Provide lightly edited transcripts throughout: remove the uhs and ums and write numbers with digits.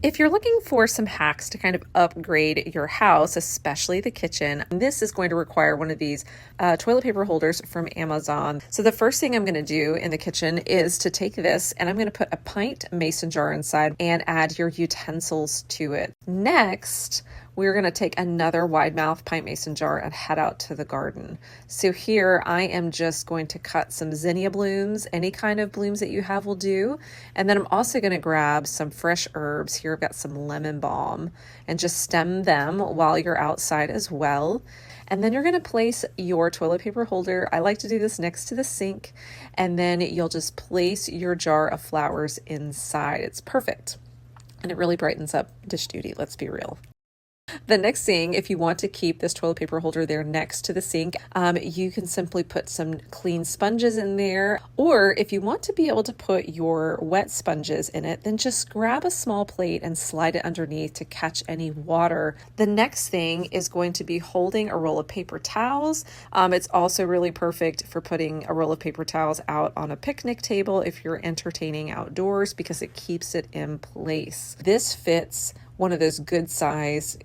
If you're looking for some hacks to kind of upgrade your house, especially the kitchen, this is going to require one of these toilet paper holders from Amazon. So the first thing I'm going to do in the kitchen is to take this and I'm going to put a pint mason jar inside and add your utensils to it. Next, we're going to take another wide mouth pint mason jar and head out to the garden. So here I am just going to cut some zinnia blooms. Any kind of blooms that you have will do. And then I'm also going to grab some fresh herbs. Here I've got some lemon balm and just stem them while you're outside as well. And then you're going to place your toilet paper holder. I like to do this next to the sink. And then you'll just place your jar of flowers inside. It's perfect. And it really brightens up dish duty, let's be real. The next thing, if you want to keep this toilet paper holder there next to the sink, you can simply put some clean sponges in there. Or if you want to be able to put your wet sponges in it, then just grab a small plate and slide it underneath to catch any water. The next thing is going to be holding a roll of paper towels. It's also really perfect for putting a roll of paper towels out on a picnic table if you're entertaining outdoors because it keeps it in place. This fits one of those good size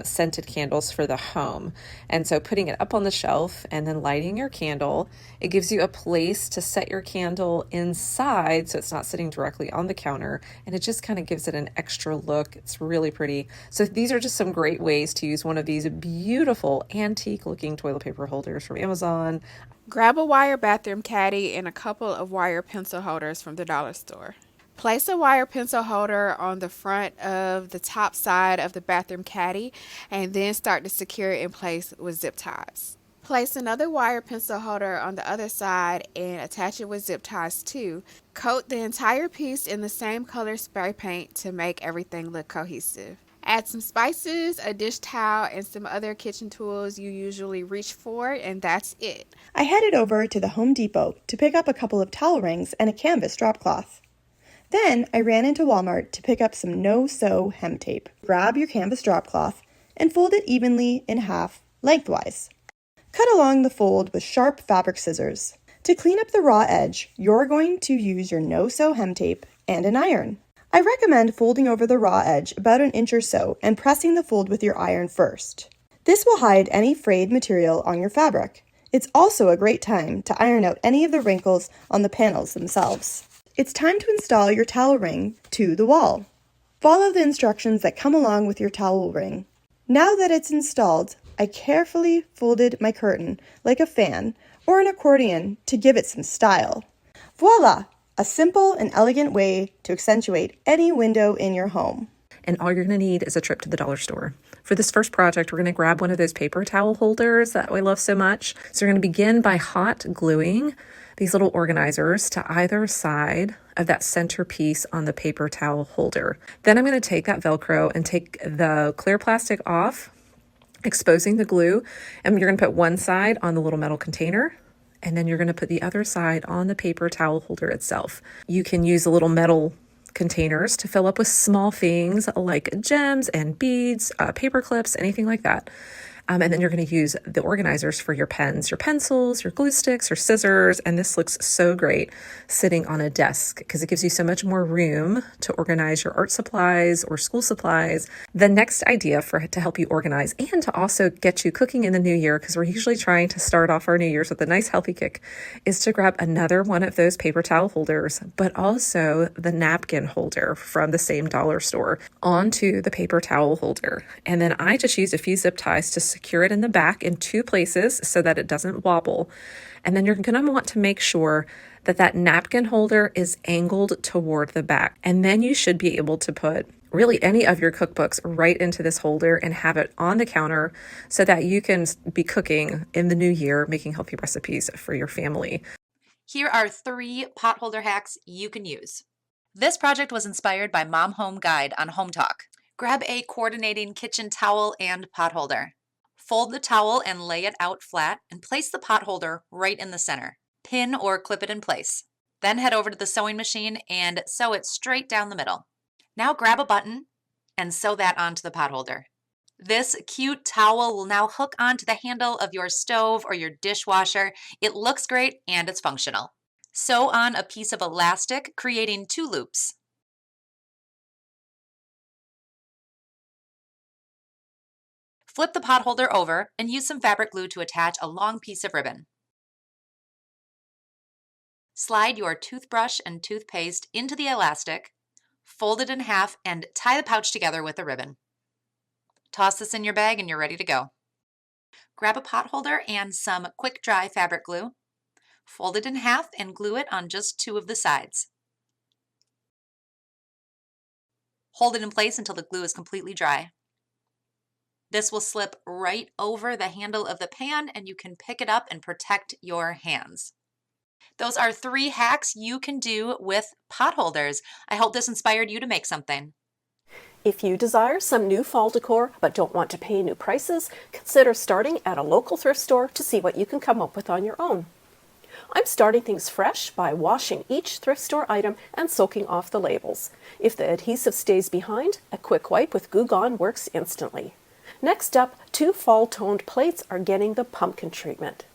scented candles for the home. And so putting it up on the shelf and then lighting your candle, it gives you a place to set your candle inside so it's not sitting directly on the counter, and it just kind of gives it an extra look. It's really pretty. So these are just some great ways to use one of these beautiful antique looking toilet paper holders from Amazon. Grab a wire bathroom caddy and a couple of wire pencil holders from the dollar store. Place a wire pencil holder on the front of the top side of the bathroom caddy and then start to secure it in place with zip ties. Place another wire pencil holder on the other side and attach it with zip ties too. Coat the entire piece in the same color spray paint to make everything look cohesive. Add some spices, a dish towel, and some other kitchen tools you usually reach for, and that's it. I headed over to the Home Depot to pick up a couple of towel rings and a canvas drop cloth. Then I ran into Walmart to pick up some no-sew hem tape. Grab your canvas drop cloth and fold it evenly in half lengthwise. Cut along the fold with sharp fabric scissors. To clean up the raw edge, you're going to use your no-sew hem tape and an iron. I recommend folding over the raw edge about an inch or so and pressing the fold with your iron first. This will hide any frayed material on your fabric. It's also a great time to iron out any of the wrinkles on the panels themselves. It's time to install your towel ring to the wall. Follow the instructions that come along with your towel ring. Now that it's installed, I carefully folded my curtain like a fan or an accordion to give it some style. Voila! A simple and elegant way to accentuate any window in your home. And all you're going to need is a trip to the dollar store. For this first project, we're going to grab one of those paper towel holders that we love so much. So we're going to begin by hot gluing these little organizers to either side of that center piece on the paper towel holder. Then I'm going to take that Velcro and take the clear plastic off, exposing the glue, and you're going to put one side on the little metal container, and then you're going to put the other side on the paper towel holder itself. You can use the little metal containers to fill up with small things like gems and beads, paper clips, anything like that. And then you're going to use the organizers for your pens, your pencils, your glue sticks, your scissors. And this looks so great sitting on a desk because it gives you so much more room to organize your art supplies or school supplies. The next idea to help you organize and to also get you cooking in the new year, because we're usually trying to start off our new year's with a nice healthy kick, is to grab another one of those paper towel holders, but also the napkin holder from the same dollar store onto the paper towel holder. And then I just used a few zip ties to secure it in the back in two places so that it doesn't wobble. And then you're going to want to make sure that that napkin holder is angled toward the back. And then you should be able to put really any of your cookbooks right into this holder and have it on the counter so that you can be cooking in the new year, making healthy recipes for your family. Here are 3 pot holder hacks you can use. This project was inspired by Mom Home Guide on Hometalk. Grab a coordinating kitchen towel and pot holder. Fold the towel and lay it out flat and place the pot holder right in the center. Pin or clip it in place. Then head over to the sewing machine and sew it straight down the middle. Now grab a button and sew that onto the pot holder. This cute towel will now hook onto the handle of your stove or your dishwasher. It looks great and it's functional. Sew on a piece of elastic, creating 2 loops. Flip the pot holder over and use some fabric glue to attach a long piece of ribbon. Slide your toothbrush and toothpaste into the elastic, fold it in half, and tie the pouch together with a ribbon. Toss this in your bag and you're ready to go. Grab a pot holder and some quick dry fabric glue. Fold it in half and glue it on just 2 of the sides. Hold it in place until the glue is completely dry. This will slip right over the handle of the pan and you can pick it up and protect your hands. Those are 3 hacks you can do with pot holders. I hope this inspired you to make something. If you desire some new fall decor but don't want to pay new prices, consider starting at a local thrift store to see what you can come up with on your own. I'm starting things fresh by washing each thrift store item and soaking off the labels. If the adhesive stays behind, a quick wipe with Goo Gone works instantly. Next up, 2 fall-toned plates are getting the pumpkin treatment.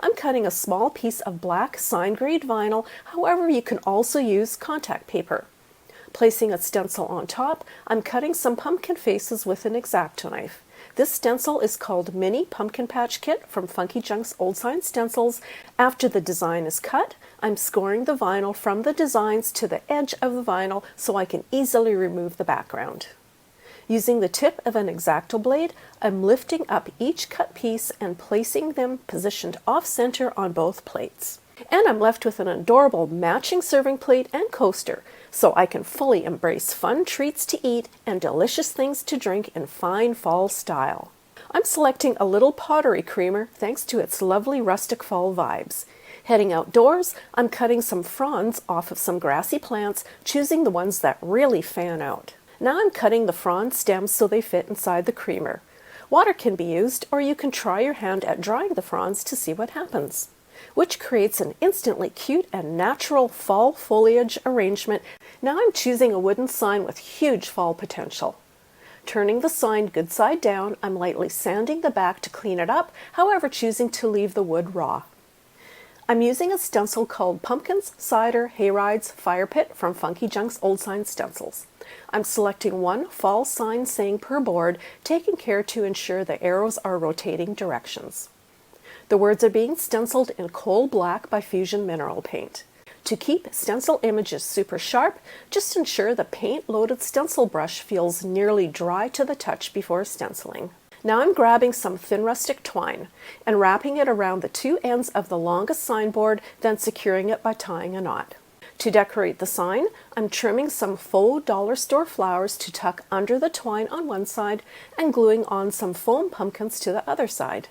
I'm cutting a small piece of black sign-grade vinyl, however you can also use contact paper. Placing a stencil on top, I'm cutting some pumpkin faces with an X-Acto knife. This stencil is called Mini Pumpkin Patch Kit from Funky Junk's Old Sign Stencils. After the design is cut, I'm scoring the vinyl from the designs to the edge of the vinyl so I can easily remove the background. Using the tip of an X-Acto blade, I'm lifting up each cut piece and placing them positioned off-center on both plates. And I'm left with an adorable matching serving plate and coaster, so I can fully embrace fun treats to eat and delicious things to drink in fine fall style. I'm selecting a little pottery creamer thanks to its lovely rustic fall vibes. Heading outdoors, I'm cutting some fronds off of some grassy plants, choosing the ones that really fan out. Now I'm cutting the frond stems so they fit inside the creamer. Water can be used, or you can try your hand at drying the fronds to see what happens, which creates an instantly cute and natural fall foliage arrangement. Now I'm choosing a wooden sign with huge fall potential. Turning the sign good side down, I'm lightly sanding the back to clean it up, however choosing to leave the wood raw. I'm using a stencil called Pumpkins, Cider, Hayrides, Fire Pit from Funky Junk's Old Sign Stencils. I'm selecting 1 fall sign saying per board, taking care to ensure the arrows are rotating directions. The words are being stenciled in coal black by Fusion Mineral Paint. To keep stencil images super sharp, just ensure the paint-loaded stencil brush feels nearly dry to the touch before stenciling. Now I'm grabbing some thin rustic twine and wrapping it around the 2 ends of the longest signboard, then securing it by tying a knot. To decorate the sign, I'm trimming some faux dollar store flowers to tuck under the twine on one side and gluing on some foam pumpkins to the other side.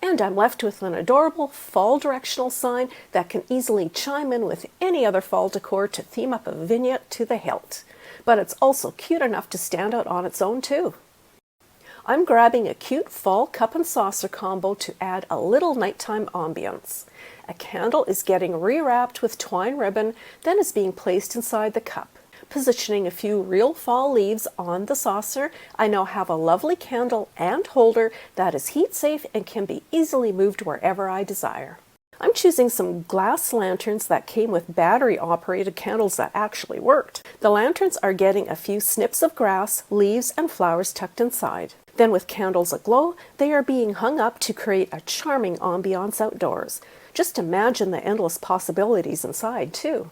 And I'm left with an adorable fall directional sign that can easily chime in with any other fall decor to theme up a vignette to the hilt. But it's also cute enough to stand out on its own too. I'm grabbing a cute fall cup and saucer combo to add a little nighttime ambience. A candle is getting rewrapped with twine ribbon, then is being placed inside the cup. Positioning a few real fall leaves on the saucer, I now have a lovely candle and holder that is heat safe and can be easily moved wherever I desire. I'm choosing some glass lanterns that came with battery-operated candles that actually worked. The lanterns are getting a few snips of grass, leaves, and flowers tucked inside. Then with candles aglow, they are being hung up to create a charming ambiance outdoors. Just imagine the endless possibilities inside, too.